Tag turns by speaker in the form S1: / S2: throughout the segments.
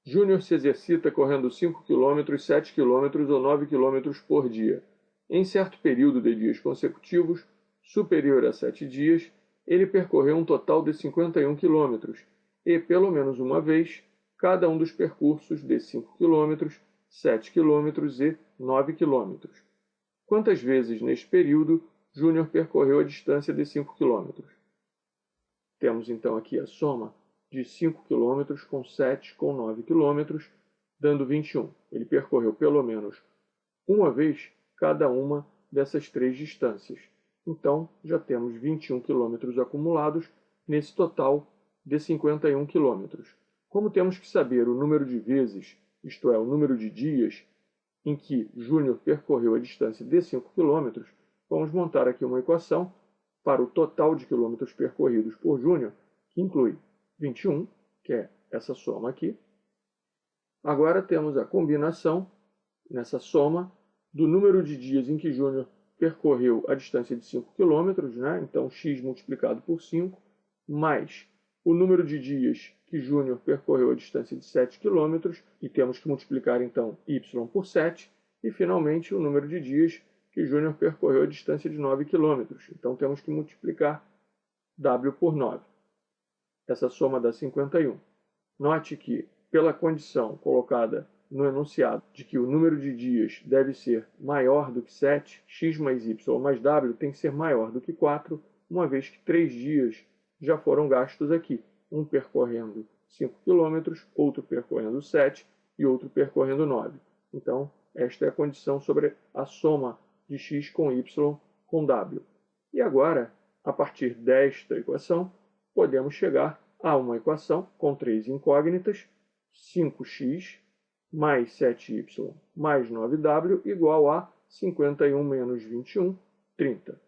S1: Júnior se exercita correndo 5 km, 7 km ou 9 km por dia. Em certo período de dias consecutivos, superior a 7 dias, ele percorreu um total de 51 km e, pelo menos uma vez, cada um dos percursos de 5 km, 7 km e 9 km. Quantas vezes neste período Júnior percorreu a distância de 5 km? Temos então aqui a soma de 5 km com 7 com 9 km, dando 21. Ele percorreu pelo menos uma vez cada uma dessas três distâncias. Então, já temos 21 km acumulados nesse total de 51 km. Como temos que saber o número de vezes, isto é, o número de dias, em que Júnior percorreu a distância de 5 km, vamos montar aqui uma equação para o total de quilômetros percorridos por Júnior, que inclui 21, que é essa soma aqui. Agora temos a combinação, nessa soma, do número de dias em que Júnior percorreu a distância de 5 km, né? Então x multiplicado por 5, mais o número de dias que Júnior percorreu a distância de 7 km, e temos que multiplicar então y por 7, e finalmente o número de dias que Júnior percorreu a distância de 9 km. Então temos que multiplicar w por 9. Essa soma dá 51. Note que, pela condição colocada no enunciado de que o número de dias deve ser maior do que 7, x mais y mais w tem que ser maior do que 4, uma vez que 3 dias já foram gastos aqui, um percorrendo 5 km, outro percorrendo 7 e outro percorrendo 9. Então, esta é a condição sobre a soma de x com y com w. E agora, a partir desta equação, podemos chegar a uma equação com três incógnitas, 5x mais 7y mais 9w igual a 51 menos 21, 30.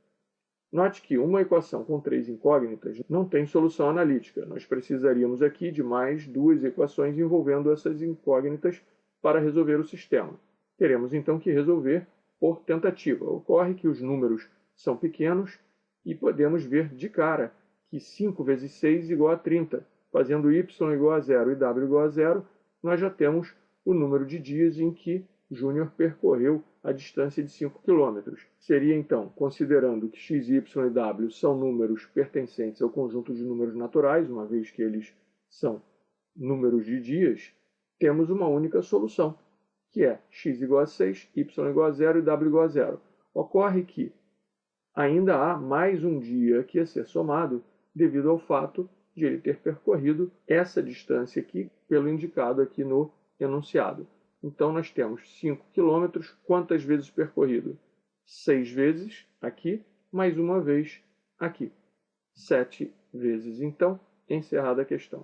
S1: Note que uma equação com três incógnitas não tem solução analítica. Nós precisaríamos aqui de mais duas equações envolvendo essas incógnitas para resolver o sistema. Teremos então que resolver por tentativa. Ocorre que os números são pequenos e podemos ver de cara que 5 vezes 6 igual a 30. Fazendo y igual a 0 e w igual a 0, nós já temos o número de dias em que Júnior percorreu a distância de 5 km. Seria então, considerando que x, y e w são números pertencentes ao conjunto de números naturais, uma vez que eles são números de dias, temos uma única solução, que é x igual a 6, y igual a 0 e w igual a 0. Ocorre que ainda há mais um dia aqui a ser somado, devido ao fato de ele ter percorrido essa distância aqui, pelo indicado aqui no enunciado. Então, nós temos 5 km, quantas vezes percorrido? 6 vezes aqui, mais uma vez aqui. 7 vezes, então, encerrada a questão.